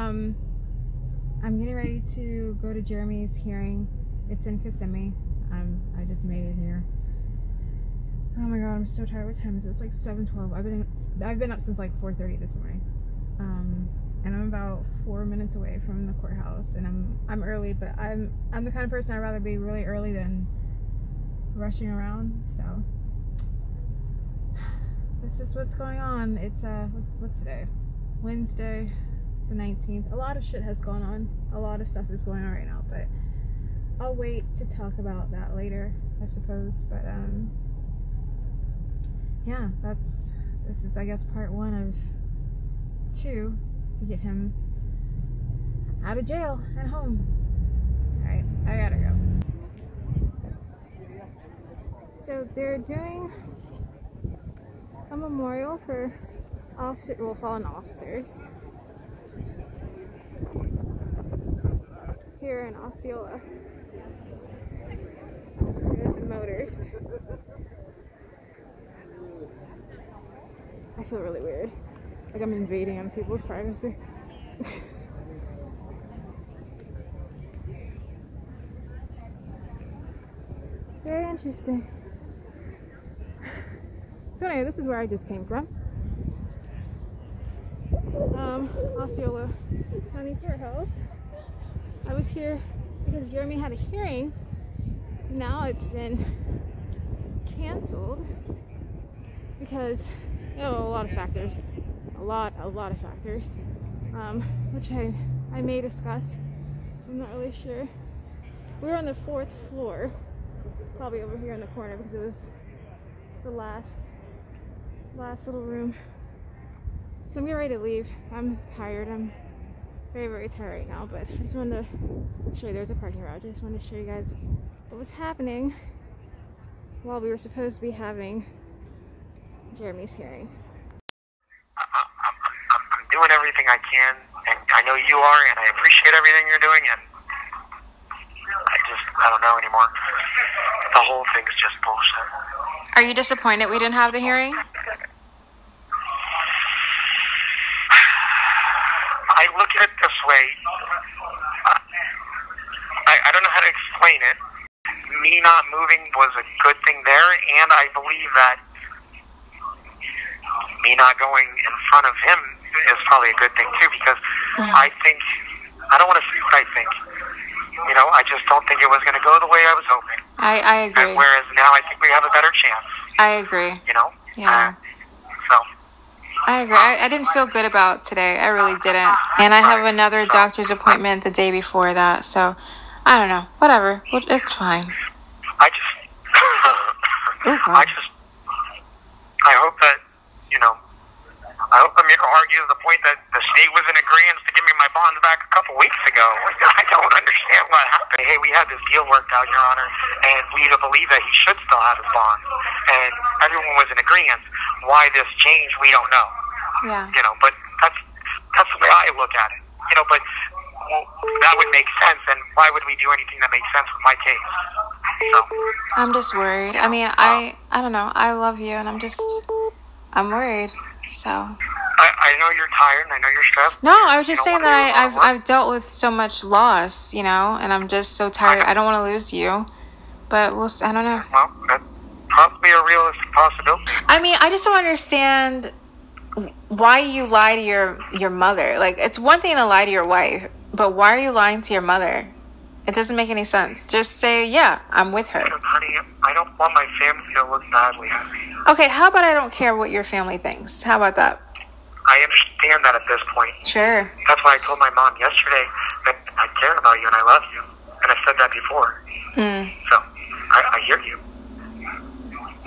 I'm getting ready to go to Jeremy's hearing. It's in Kissimmee. I just made it here. Oh my god, I'm so tired. What time is it? It's like 7:12. I've been up since like 4:30 this morning. And I'm about 4 minutes away from the courthouse, and I'm early, but I'm the kind of person I'd rather be really early than rushing around. So this is what's going on. It's what's today? Wednesday the 19th. A lot of shit has gone on. A lot of stuff is going on right now, but I'll wait to talk about that later, I suppose. But yeah, this is, I guess, part 1 of 2 to get him out of jail and home. Alright, I gotta go. So they're doing a memorial for fallen officers here in Osceola. There's the motors. I feel really weird. Like I'm invading on people's privacy. Very interesting. So anyway, this is where I just came from. Osceola County Courthouse. I was here because Jeremy had a hearing. Now it's been canceled because, you know, a lot of factors. A lot of factors. Which I may discuss. I'm not really sure. We were on the 4th floor. Probably over here in the corner because it was the last little room. So I'm getting ready to leave. I'm tired. I'm very, very tired right now, but I just wanted to show you, there's a parking garage. I just wanted to show you guys what was happening while we were supposed to be having Jeremy's hearing. I'm doing everything I can, and I know you are, and I appreciate everything you're doing, and I don't know anymore. The whole thing's just bullshit. Are you disappointed we didn't have the hearing? I look at it this way. I don't know how to explain it. Me not moving was a good thing there, and I believe that me not going in front of him is probably a good thing too, because I don't want to say what I think. You know, I just don't think it was going to go the way I was hoping. I agree. And whereas now I think we have a better chance. I agree. You know? Yeah. So. I agree. I didn't feel good about today. I really didn't. And I have another doctor's appointment the day before that. So, I don't know. Whatever. It's fine. I hope that, you know, I hope I'm here to argue the point that the state was in agreement to give me my bonds back a couple weeks ago. I don't understand what happened. Hey, we had this deal worked out, Your Honor, and we believe that he should still have his bonds. And everyone was in agreement. Why this change, we don't know. Yeah. You know, but that's the way I look at it. You know, but that would make sense, and why would we do anything that makes sense with my case? So I'm just worried. I mean, I don't know. I love you, and I'm worried. So I know you're tired, and I know you're stressed. No, I was just saying that I've dealt with so much loss, you know, and I'm just so tired. I don't want to lose you, but I don't know. Well, that's probably a realistic possibility. I mean, I just don't understand why you lie to your mother. Like, it's one thing to lie to your wife, but why are you lying to your mother? It doesn't make any sense. Just say, yeah, I'm with her. Honey, I don't want my family to look badly at me. Okay, how about I don't care what your family thinks? How about that? I understand that at this point. Sure. That's why I told my mom yesterday that I care about you and I love you. And I've said that before. So, I hear you.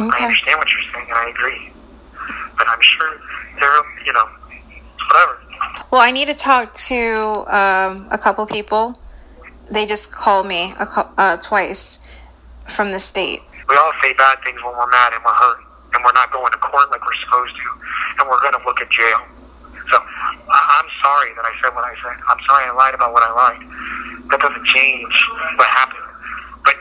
Okay. I understand what you're saying, and I agree. But I'm sure there, you know, whatever. Well, I need to talk to a couple people. They just called me twice from the state. We all say bad things when we're mad and we're hurt, and we're not going to court like we're supposed to, and we're going to look at jail. So I'm sorry that I said what I said. I'm sorry I lied about what I lied. That doesn't change what happened. But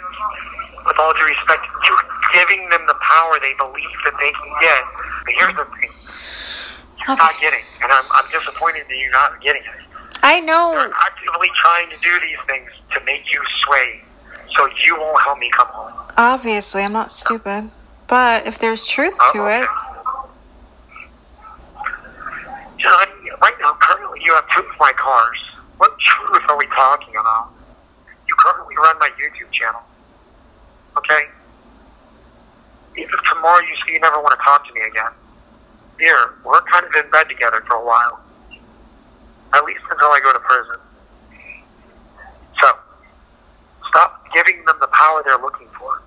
with all due respect, you're giving them the power they believe that they can get. But here's the thing. You're not getting, and I'm disappointed that you're not getting it. I know. They're actively trying to do these things to make you sway, so you won't help me come home. Obviously, I'm not stupid. But if there's truth to it... John, right now, currently you have 2 of my cars. What truth are we talking about? You currently run my YouTube channel. Okay? Even if tomorrow you say you never want to talk to me again, here, we're kind of in bed together for a while. At least until I go to prison. So, stop giving them the power they're looking for.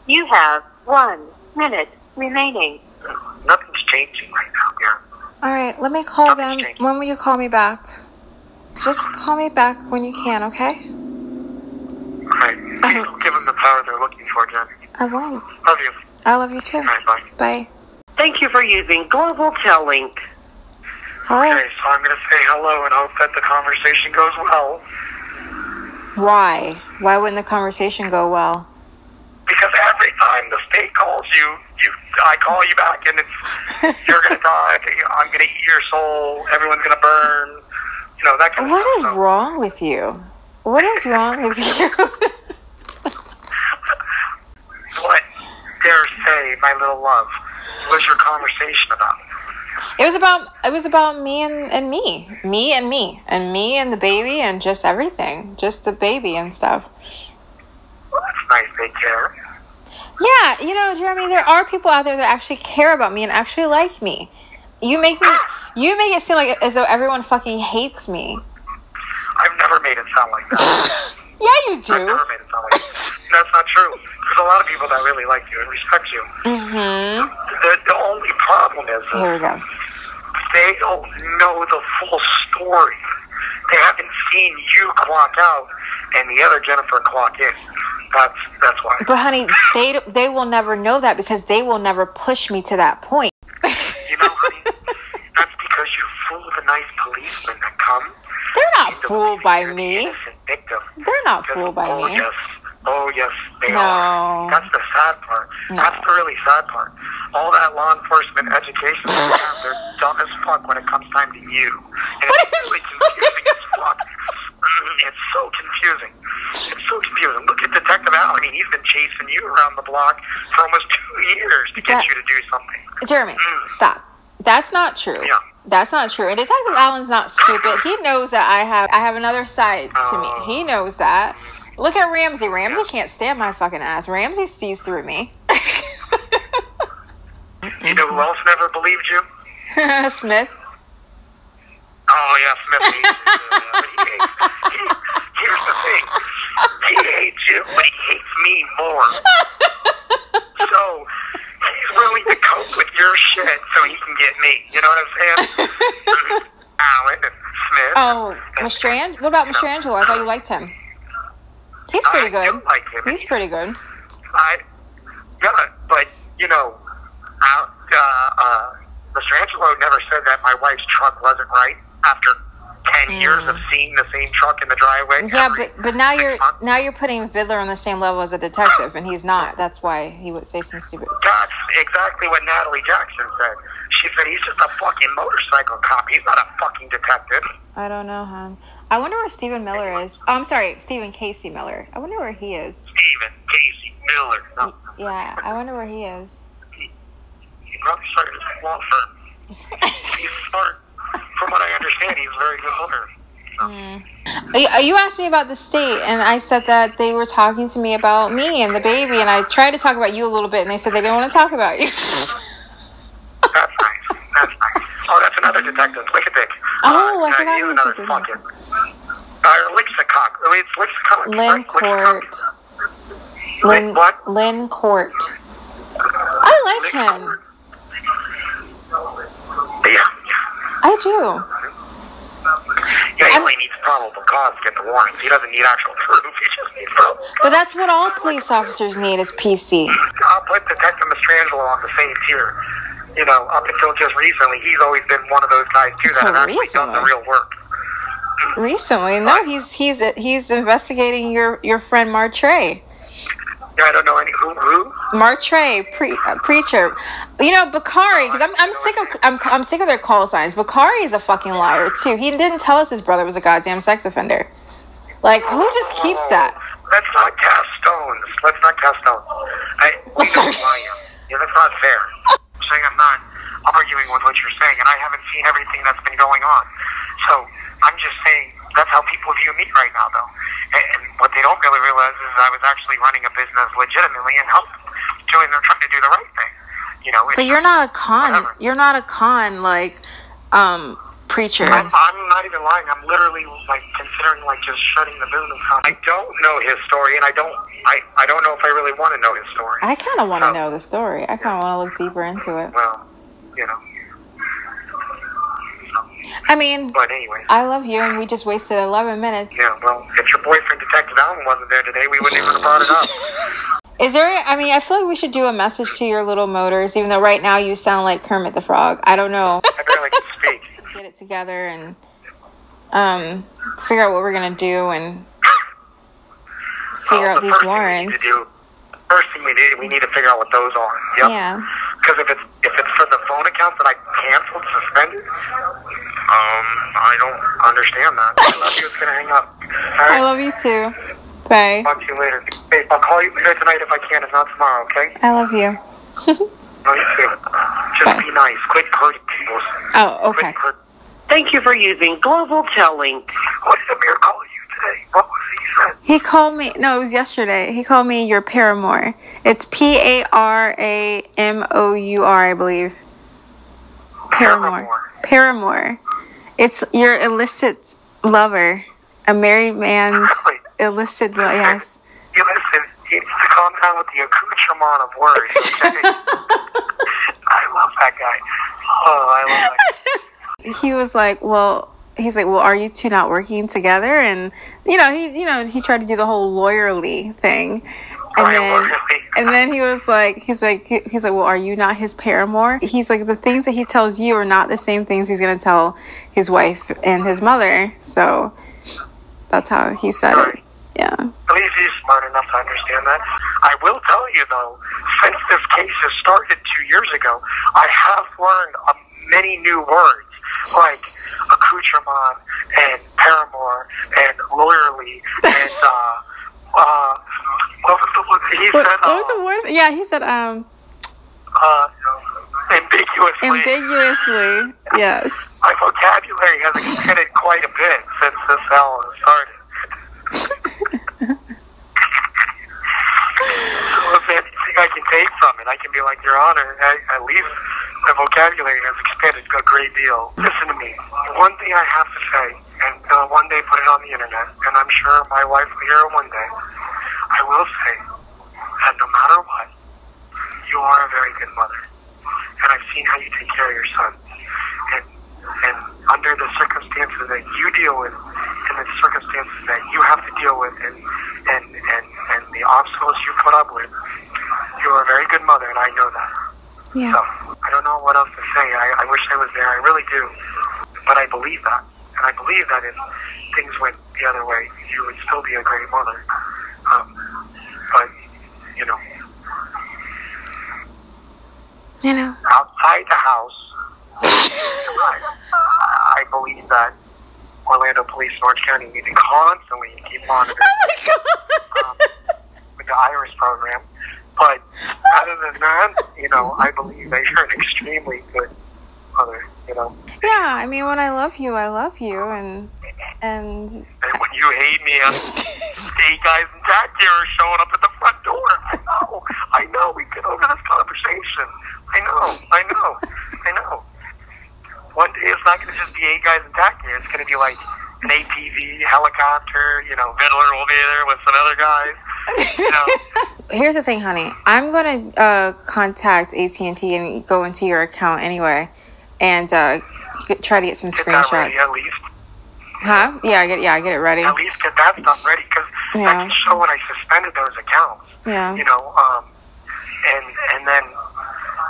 You have 1 minute remaining. Nothing's changing right now, dear. Alright, let me call them. When will you call me back? Just call me back when you can, okay? Alright. Please don't give them the power they're looking for, Jen. I won't. Love you. I love you too. Alright, bye. Bye. Thank you for using Global Tellink. Hi. Okay, so I'm going to say hello and hope that the conversation goes well. Why? Why wouldn't the conversation go well? Because every time the state calls you, I call you back and it's, you're going to die, I'm going to eat your soul, everyone's going to burn, you know, that kind of What stuff. is wrong with you? What is wrong with you? What, dare say, my little love, was your conversation about? It was about me and me. Me and me. And me and the baby and just everything. Just the baby and stuff. Well, that's nice, they care. Yeah, you know, Jeremy, there are people out there that actually care about me and actually like me. You make it seem like as though everyone fucking hates me. I've never made it sound like that. Yeah, you do. I've never made it sound like that. That's not true. There's a lot of people that really like you and respect you. Mm-hmm. The only problem is Here we go. they don't know the full story. They haven't seen you clock out and the other Jennifer clock in. That's why. But honey, they will never know that because they will never push me to that point. You know, honey, that's because you fool the nice policemen that come. They're not fooled by me. Victim. They're not fooled by me. Oh yes, they No. are. That's the sad part. No. That's the really sad part. All that law enforcement education they have, they're dumb as fuck when it comes time to you. And it's really confusing as fuck. It's so confusing. It's so confusing. Look at Detective Al. I mean, he's been chasing you around the block for almost 2 years to get you to do something. Jeremy, stop. That's not true. Yeah. That's not true. And Detective Allen's not stupid. He knows that I have another side to me. He knows that. Look at Ramsey. Ramsey can't stand my fucking ass. Ramsey sees through me. You know who else never believed you? Smith. Oh, yeah, Smith hates you. But here's the thing. He hates you, but he hates me more. So, he's willing to cope with your shit so he can get me. You know what I'm saying? Allen and Smith. Oh, Mastrangelo? What about Mastrangelo? I thought you liked him. He's pretty good. I do like him. He's pretty good. Yeah, but, you know, Mastrangelo never said that my wife's truck wasn't right after 10 years of seeing the same truck in the driveway. Yeah, but now you're putting Vidler on the same level as a detective, and he's not. That's why he would say some stupid. That's exactly what Natalie Jackson said. She said he's just a fucking motorcycle cop. He's not a fucking detective. I don't know, hon. I wonder where Stephen Miller is. Oh, I'm sorry, Stephen Casey Miller. I wonder where he is. Stephen Casey Miller. No. Yeah, I wonder where he is. He probably started his law firm. He's smart. From what I understand, he's a very good lawyer. So. You asked me about the state, and I said that they were talking to me about me and the baby, and I tried to talk about you a little bit, and they said they didn't want to talk about you. That's nice. That's nice. Oh, that's another detective, Lickadick. Oh, I forgot he's he was another a fucking... Licksacock. It's Licksacock. Lynn Court. What? Lynn Court. I like him. Court. Yeah. I do. Yeah, he only needs probable cause to get the warrants. He doesn't need actual proof. He just needs probable cause. But that's what all police officers need is PC. I'll put Detective Mastrangelo on the same tier. You know, up until just recently, he's always been one of those guys, too, that have actually done the real work. Recently? No, he's investigating your friend Martre. Yeah, I don't know any who. Martre, preacher. You know, Bakari, because I'm sick of their call signs. Bakari is a fucking liar too. He didn't tell us his brother was a goddamn sex offender. Like, who just keeps that? Let's not cast stones. We know who I am. Yeah, that's not fair. I'm saying I'm not arguing with what you're saying, and I haven't seen everything that's been going on. So I'm just saying that's how people view me right now, though. And what they don't really realize is I was actually running a business legitimately and trying to do the right thing. You know. But you're not a con. Whatever. You're not a con, like, preacher. I'm not even lying. I'm literally like considering like just shutting the business down. I don't know his story, and I don't know if I really want to know his story. I kind of want to know the story. I kind of want to look deeper into it. Well, you know. I mean, but anyway, I love you, and we just wasted 11 minutes. Yeah, well, if your boyfriend, Detective Allen, wasn't there today, we wouldn't even have brought it up. Is there, I mean, I feel like we should do a message to your little motors, even though right now you sound like Kermit the Frog. I don't know. I barely can speak. Get it together and figure out what we're going to do and figure out these warrants. First thing we need to figure out what those are. Yep. Yeah. Because if it's for the phone accounts that I canceled, suspended, I don't understand that. I love you. It's gonna hang up. Right? I love you too. Bye. Talk to you later. Hey, I'll call you later tonight if I can. If not tomorrow, okay? I love you. No, you too. Just Bye. be nice. Quit hurting people. Oh, okay. Thank you for using Global Telling. What did Amir call you today? What was he said? He called me, no, it was yesterday. He called me your paramour. It's Paramour, I believe. Paramour. It's your illicit lover. A married man's illicit lover, yes. You listen, you need to calm down with the accoutrement of words, okay? I love that guy. Oh, I love that guy. He was like, well, are you two not working together? And he tried to do the whole lawyerly thing. And then he was like, he's like, well, are you not his paramour? He's like, the things that he tells you are not the same things he's going to tell his wife and his mother. So that's how he said it. Yeah. At least he's smart enough to understand that. I will tell you, though, since this case has started 2 years ago, I have learned many new words, like accoutrement and paramour and lawyerly and, what was the word? Yeah, he said, ambiguously. Ambiguously, yes. My vocabulary has expanded quite a bit since this all started. So if anything I can take from it, I can be like, Your Honor, at least my vocabulary has expanded a great deal. Listen to me. One thing I have to say, and one day put it on the internet, and I'm sure my wife will hear it one day, I will say that no matter what, you are a very good mother. And I've seen how you take care of your son. And under the circumstances that you deal with, and the circumstances that you have to deal with, and the obstacles you put up with, you are a very good mother, and I know that. Yeah. So, I don't know what else to say. I wish I was there. I really do. But I believe that. And I believe that if things went the other way, you would still be a great mother. But, outside the house, I believe that Orlando Police and Orange County need to constantly keep monitoring with the IRIS program. But other than that, I believe that you're an extremely good mother, Yeah, I mean, when I love you, and when you hate me, 8 guys in tack gear are showing up at the front door. I know. We get over this conversation. I know. One day it's not going to just be 8 guys in tack gear. It's going to be like an ATV, helicopter, Fiddler will be there with some other guys. Here's the thing, honey. I'm going to contact AT&T and go into your account anyway and try to get some screenshots. That ready, at least. Huh? Yeah, I get it ready. At least get that stuff ready, because that can show when I suspended those accounts. Yeah. And then,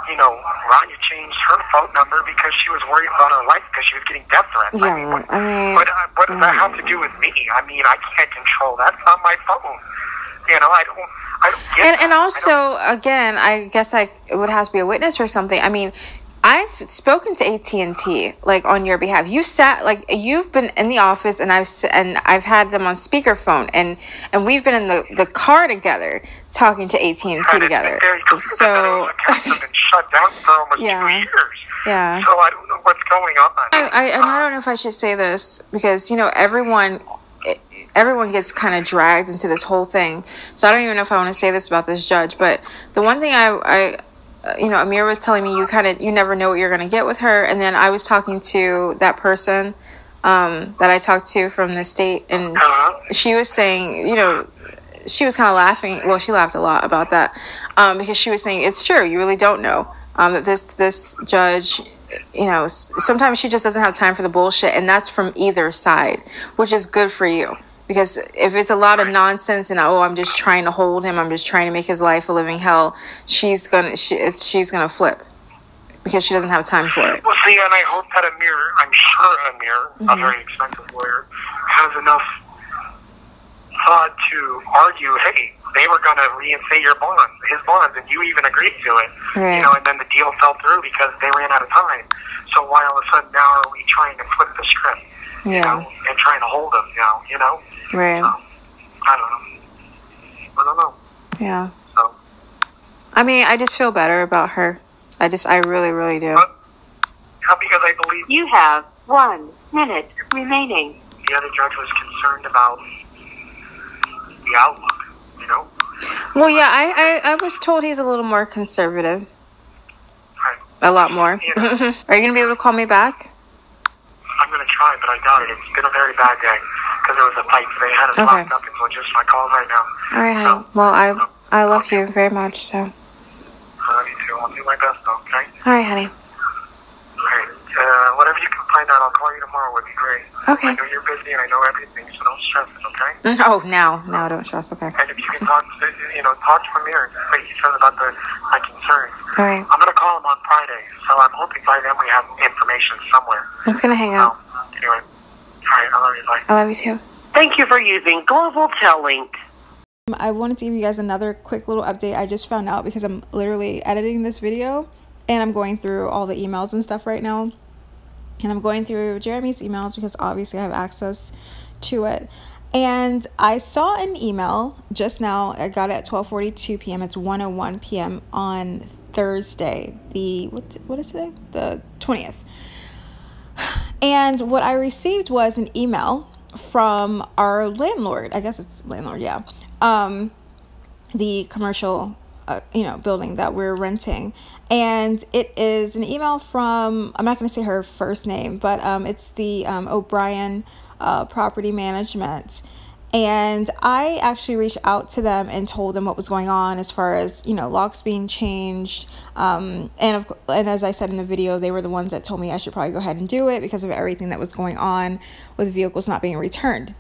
Rania changed her phone number because she was worried about her life because she was getting death threats. Yeah, what does that have to do with me? I mean, I can't control that. It's not my phone. I don't get that. And also, again, I guess I would have to be a witness or something. I mean, I've spoken to AT&T like on your behalf. You've been in the office, and I've had them on speakerphone, and we've been in the car together talking to AT&T together. So have been shut down for almost 2 years. Yeah. So I don't know what's going on. I don't know if I should say this because everyone gets kind of dragged into this whole thing. So I don't even know if I want to say this about this judge. But the one thing Amir was telling me, you never know what you're going to get with her. And then I was talking to that person that I talked to from the state, and she was saying, she was kind of laughing. Well, she laughed a lot about that because she was saying it's true. You really don't know that this judge, sometimes she just doesn't have time for the bullshit, and that's from either side, which is good for you. Because if it's a lot of nonsense and I'm just trying to hold him, I'm just trying to make his life a living hell, she's gonna flip because she doesn't have time for it. Well, see, and I hope that I'm sure Amir, a very expensive lawyer, has enough thought to argue, hey, they were going to reinstate his bonds, and you even agreed to it. Right. And then the deal fell through because they ran out of time. So why all of a sudden now are we trying to flip the script? And trying to hold them now, Right. I don't know. Yeah. So. I mean, I just feel better about her. I really, really do. Because I believe You have 1 minute remaining. the other judge was concerned about the outlook, Well, yeah, I was told he's a little more conservative. Right. A lot more. Yeah. Are you going to be able to call me back? I'm going to try, but I doubt it. It's been a very bad day because there was a fight today. I had it locked up until just my call right now. All right, honey. Well, I love you very much, so. I love you too. I'll do my best, though, okay? All right, honey. All right. Whatever you can find out, I'll call you tomorrow would be great. Okay. I know you're busy and I know everything, so don't stress it, okay? Oh, now don't stress, okay. And if you can talk to Amir, like you said about my concerns. All right. I'm going to call him on Friday, so I'm hoping by then we have information somewhere. It's going to hang out. Anyway. All right, I love you. Bye. I love you too. Thank you for using Global Tellink. I wanted to give you guys another quick little update. I just found out because I'm literally editing this video and I'm going through all the emails and stuff right now. And I'm going through Jeremy's emails because obviously I have access to it. And I saw an email just now. I got it at 12:42 p.m. It's 1:01 p.m. on Thursday. What is today? The 20th. And what I received was an email from our landlord. I guess it's landlord, yeah. The commercial building that we're renting, and it is an email from, I'm not going to say her first name, but it's the O'Brien Property Management. And I actually reached out to them and told them what was going on as far as, locks being changed. And as I said in the video, they were the ones that told me I should probably go ahead and do it because of everything that was going on with vehicles not being returned.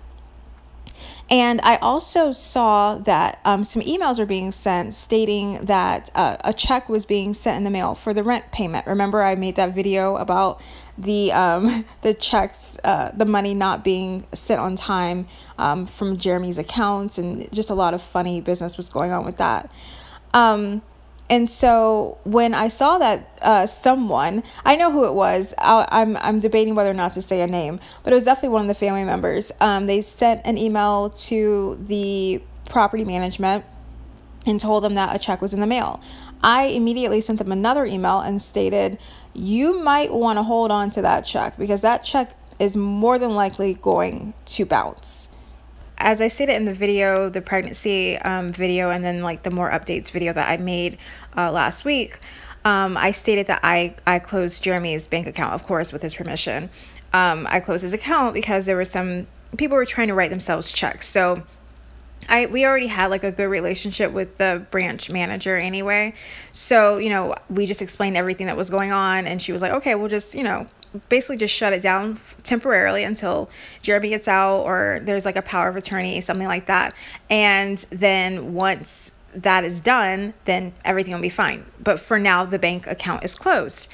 And I also saw that some emails were being sent stating that a check was being sent in the mail for the rent payment. Remember, I made that video about the checks, the money not being sent on time from Jeremy's accounts, and just a lot of funny business was going on with that. And so when I saw that someone, I know who it was, I'm debating whether or not to say a name, but it was definitely one of the family members. They sent an email to the property management and told them that a check was in the mail. I immediately sent them another email and stated, you might want to hold on to that check because that check is more than likely going to bounce. As I stated in the video, the pregnancy video, and then like the more updates video that I made last week, I stated that I closed Jeremy's bank account, of course, with his permission. I closed his account because there were some people were trying to write themselves checks. So we already had like a good relationship with the branch manager anyway. So, we just explained everything that was going on, and she was like, okay, we'll just, basically just shut it down temporarily until Jeremy gets out or there's like a power of attorney, something like that. And then once that is done, then everything will be fine. But for now, the bank account is closed.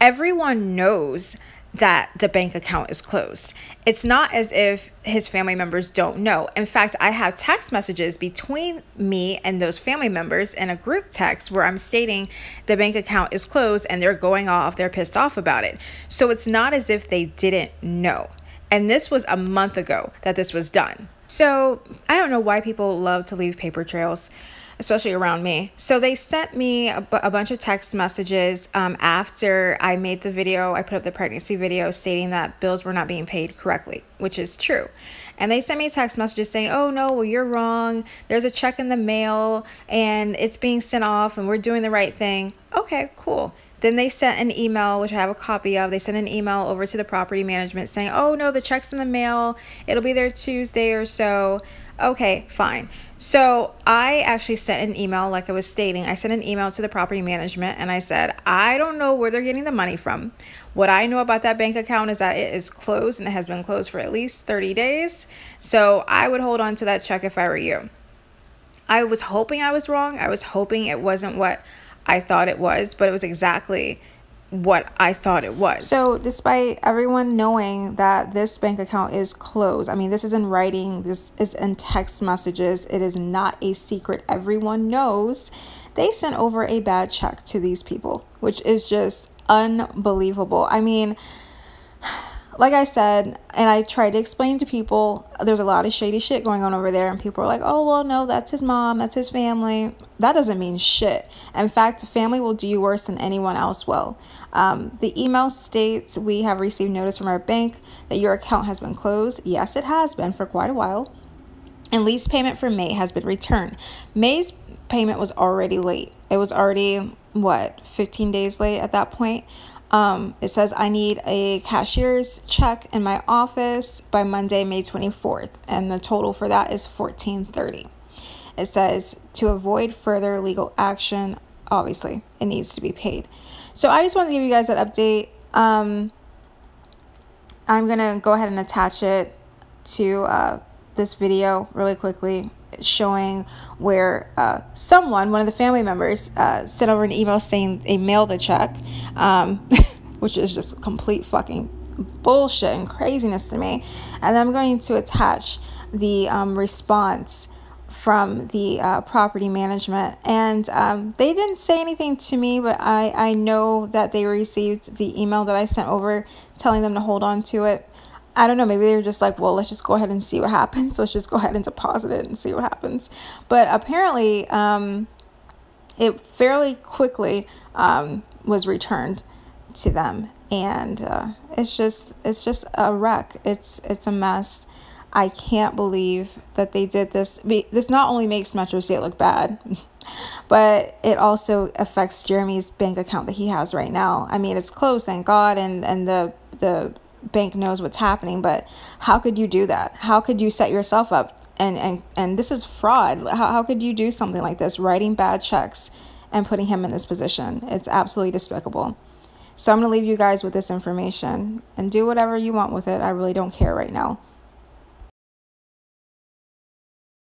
Everyone knows that the bank account is closed. It's not as if his family members don't know. In fact, I have text messages between me and those family members in a group text where I'm stating the bank account is closed and they're going off, they're pissed off about it. So it's not as if they didn't know. And this was a month ago that this was done. So I don't know why people love to leave paper trails, especially around me. So they sent me a bunch of text messages after I made the video. I put up the pregnancy video stating that bills were not being paid correctly, which is true. And they sent me text messages saying, oh no, well, you're wrong. There's a check in the mail and it's being sent off and we're doing the right thing. Okay, cool. Then they sent an email, which I have a copy of. They sent an email over to the property management saying, oh no, the check's in the mail. It'll be there Tuesday or so. Okay, fine. So I actually sent an email, like I was stating. I sent an email to the property management and I said, I don't know where they're getting the money from. What I know about that bank account is that it is closed and it has been closed for at least 30 days. So I would hold on to that check if I were you. I was hoping I was wrong. I was hoping it wasn't what I thought it was, but it was exactly what I thought it was. So despite everyone knowing that this bank account is closed, I mean, this is in writing, this is in text messages, it is not a secret, everyone knows, they sent over a bad check to these people, which is just unbelievable. I mean, like I said, and I tried to explain to people, there's a lot of shady shit going on over there. And people are like, oh, well, no, that's his mom. That's his family. That doesn't mean shit. In fact, family will do you worse than anyone else will. The email states, we have received notice from our bank that your account has been closed. Yes, it has been for quite a while. And lease payment for May has been returned. May's payment was already late. It was already, 15 days late at that point. It says I need a cashier's check in my office by Monday, May 24th. And the total for that is $14.30. It says to avoid further legal action, obviously it needs to be paid. So I just wanted to give you guys that update. I'm going to go ahead and attach it to this video really quickly, showing where one of the family members sent over an email saying they mailed the check, which is just complete fucking bullshit and craziness to me. And I'm going to attach the response from the property management, and they didn't say anything to me, but I know that they received the email that I sent over telling them to hold on to it. I don't know, maybe they were just like, well, let's just go ahead and see what happens. Let's just go ahead and deposit it and see what happens. But apparently, it fairly quickly was returned to them. And it's just a wreck. It's a mess. I can't believe that they did this. This not only makes Metro State look bad, but it also affects Jeremy's bank account that he has right now. I mean, it's closed, thank God, and the bank knows what's happening, but how could you do that? How could you set yourself up? And this is fraud. How could you do something like this, writing bad checks and putting him in this position? It's absolutely despicable. So I'm going to leave you guys with this information and do whatever you want with it. I really don't care right now.